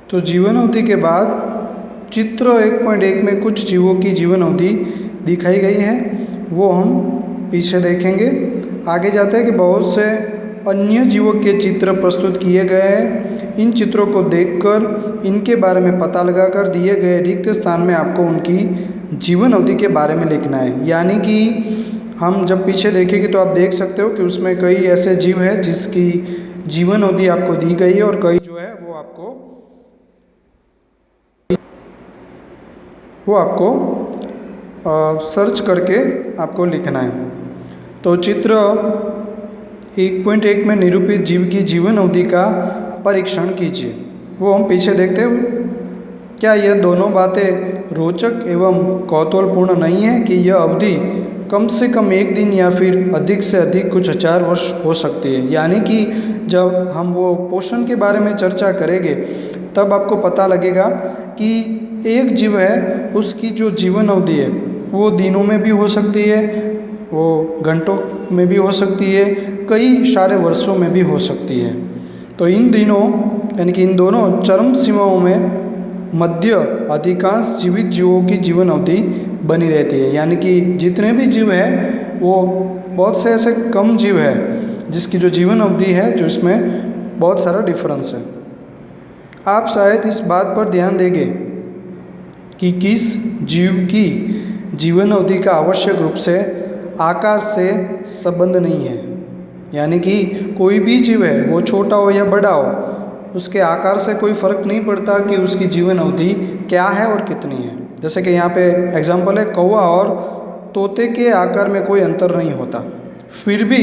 तो जीवन अवधि के बाद चित्र 1.1 में कुछ जीवों की जीवन अवधि दिखाई गई है, वो हम पीछे देखेंगे। आगे जाते हैं कि बहुत से अन्य जीवों के चित्र प्रस्तुत किए गए हैं। इन चित्रों को देखकर इनके बारे में पता लगाकर दिए गए रिक्त स्थान में आपको उनकी जीवन अवधि के बारे में लिखना है। यानी कि हम जब पीछे देखेंगे तो आप देख सकते हो कि उसमें कई ऐसे जीव है जिसकी जीवन अवधि आपको दी गई है और कई जो है वो आपको सर्च करके आपको लिखना है। तो चित्र 1.1 में निरूपित जीव की जीवन अवधि का परीक्षण कीजिए। वो हम पीछे देखते हैं। क्या यह दोनों बातें रोचक एवं कौतूहलपूर्ण नहीं है कि यह अवधि कम से कम 1 दिन या फिर अधिक से अधिक कुछ हजार वर्ष हो सकती है। यानी कि जब हम वो पोषण के बारे में चर्चा करेंगे तब आपको पता लगेगा कि एक जीव है, उसकी जो जीवन अवधि है वो दिनों में भी हो सकती है, वो घंटों में भी हो सकती है, कई सारे वर्षों में भी हो सकती है। तो इन दिनों यानी कि इन दोनों चरम सीमाओं में मध्य अधिकांश जीवित जीवों की जीवन अवधि बनी रहती है। यानी कि जितने भी जीव है वो बहुत से ऐसे कम जीव है जिसकी जो जीवन अवधि है जो इसमें बहुत सारा डिफरेंस है। आप शायद इस बात पर ध्यान देंगे कि किस जीव की जीवन अवधि का आवश्यक रूप से आकार से संबंध नहीं है। यानी कि कोई भी जीव है वो छोटा हो या बड़ा हो, उसके आकार से कोई फर्क नहीं पड़ता कि उसकी जीवन अवधि क्या है और कितनी है। जैसे कि यहाँ पे एग्जांपल है, कौवा और तोते के आकार में कोई अंतर नहीं होता, फिर भी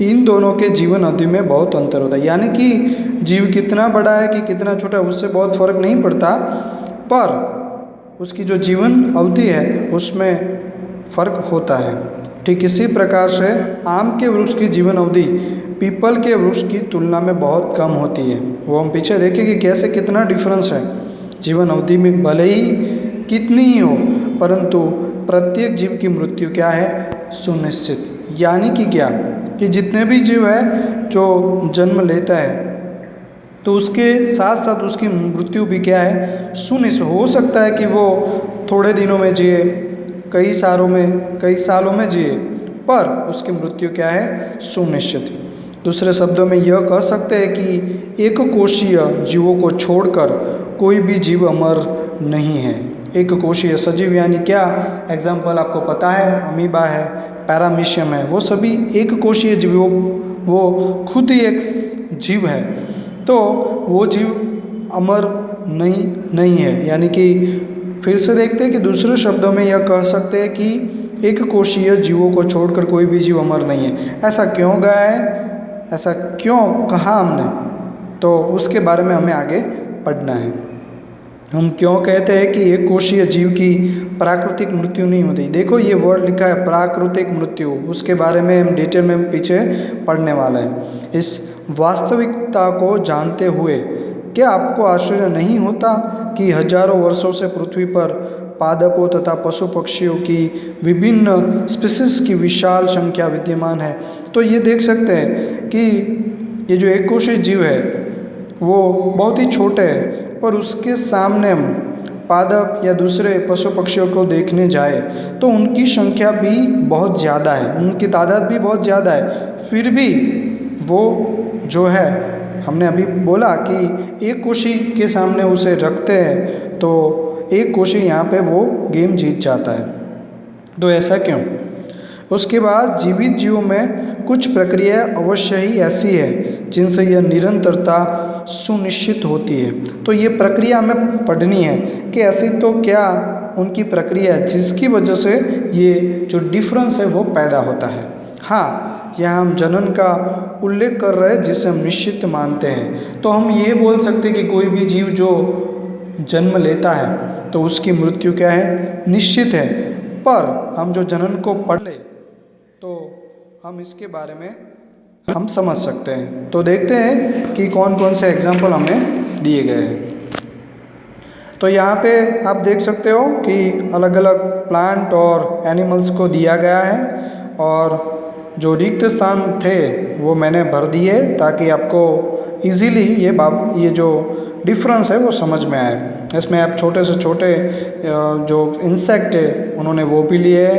इन दोनों के जीवन अवधि में बहुत अंतर होता है। यानी कि जीव कितना बड़ा है कि कितना छोटा है उससे बहुत फर्क नहीं पड़ता, पर उसकी जो जीवन अवधि है उसमें फर्क होता है। ठीक इसी प्रकार से आम के वृक्ष की जीवन अवधि पीपल के वृक्ष की तुलना में बहुत कम होती है। वो हम पीछे देखें कि कैसे कितना डिफरेंस है जीवन अवधि में, भले ही कितनी ही हो, परंतु प्रत्येक जीव की मृत्यु क्या है, सुनिश्चित। यानी कि क्या कि जितने भी जीव है जो जन्म लेता है तो उसके साथ साथ उसकी मृत्यु भी क्या है, सुनिश्चित। हो सकता है कि वो थोड़े दिनों में जिए, कई सालों में जिए, पर उसकी मृत्यु क्या है, सुनिश्चित। दूसरे शब्दों में यह कह सकते हैं कि एक कोशीय जीवों को छोड़कर कोई भी जीव अमर नहीं है। एक कोशीय सजीव यानी क्या, एग्जाम्पल आपको पता है, अमीबा है, पैरामीशियम है, वो सभी एक कोशीय जीव, वो खुद ही एक जीव है, तो वो जीव अमर नहीं है। यानी कि फिर से देखते हैं कि दूसरे शब्दों में यह कह सकते हैं कि एक कोशीय जीवों को छोड़कर कोई भी जीव अमर नहीं है। ऐसा क्यों गया है, ऐसा क्यों कहा हमने, तो उसके बारे में हमें आगे पढ़ना है। हम क्यों कहते हैं कि एक कोशीय जीव की प्राकृतिक मृत्यु नहीं होती। देखो ये वर्ड लिखा है प्राकृतिक मृत्यु, उसके बारे में हम डिटेल में पीछे पढ़ने वाला है। इस वास्तविकता को जानते हुए क्या आपको आश्चर्य नहीं होता कि हजारों वर्षों से पृथ्वी पर पादपों तथा पशु पक्षियों की विभिन्न स्पीसीज की विशाल संख्या विद्यमान है। तो ये देख सकते हैं कि ये जो एक कोशीय जीव है वो बहुत ही छोटे है, पर उसके सामने हम पादप या दूसरे पशु पक्षियों को देखने जाए तो उनकी संख्या भी बहुत ज़्यादा है, उनकी तादाद भी बहुत ज़्यादा है। फिर भी वो जो है, हमने अभी बोला कि एक कोशी के सामने उसे रखते हैं तो एक कोशी यहाँ पे वो गेम जीत जाता है। तो ऐसा क्यों? उसके बाद जीवित जीवों में कुछ प्रक्रिया अवश्य ही ऐसी है जिनसे यह निरंतरता सुनिश्चित होती है। तो ये प्रक्रिया हमें पढ़नी है कि ऐसी तो क्या उनकी प्रक्रिया है जिसकी वजह से ये जो डिफरेंस है वो पैदा होता है। हाँ, यहाँ हम जनन का उल्लेख कर रहे हैं जिसे हम निश्चित मानते हैं। तो हम ये बोल सकते हैं कि कोई भी जीव जो जन्म लेता है तो उसकी मृत्यु क्या है, निश्चित है। पर हम जो जनन को पढ़ ले तो हम इसके बारे में हम समझ सकते हैं। तो देखते हैं कि कौन कौन से एग्जाम्पल हमें दिए गए हैं। तो यहाँ पे आप देख सकते हो कि अलग अलग प्लांट और एनिमल्स को दिया गया है और जो रिक्त स्थान थे वो मैंने भर दिए ताकि आपको इजीली ये जो डिफरेंस है वो समझ में आए। इसमें आप छोटे से छोटे जो इंसेक्ट है उन्होंने वो भी लिए है,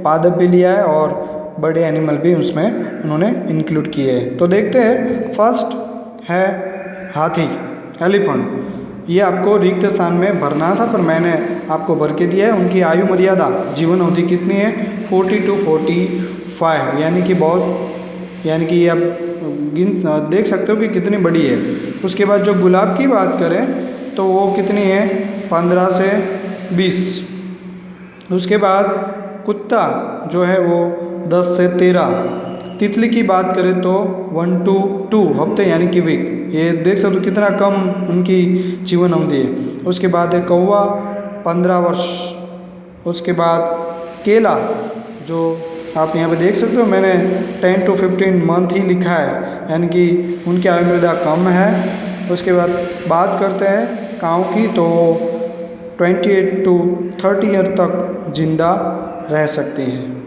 पादप भी लिया है और बड़े एनिमल भी उसमें उन्होंने इंक्लूड किए हैं। तो देखते हैं, फर्स्ट है हाथी, एलिफेंट। ये आपको रिक्त स्थान में भरना था पर मैंने आपको भर के दिया है। उनकी आयु मर्यादा, जीवन अवधि कितनी है? 40 to 45, यानी कि ये आप देख सकते हो कि कितनी बड़ी है। उसके बाद जो गुलाब की बात करें तो वो कितनी है? 15 से 20। उसके बाद कुत्ता जो है वो 10 से 13। तितली की बात करें तो 1 to 2 हफ्ते यानी कि वीक। ये देख सकते हो कितना कम उनकी जीवन अवधि है। उसके बाद है कौवा, 15 वर्ष। उसके बाद केला, जो आप यहाँ पे देख सकते हो, मैंने 10 to 15 मंथ ही लिखा है, यानी कि उनकी आयु मर्यादा कम है। उसके बाद बात करते हैं काऊ की, तो 28 to 30 ईयर तक जिंदा रह सकती हैं।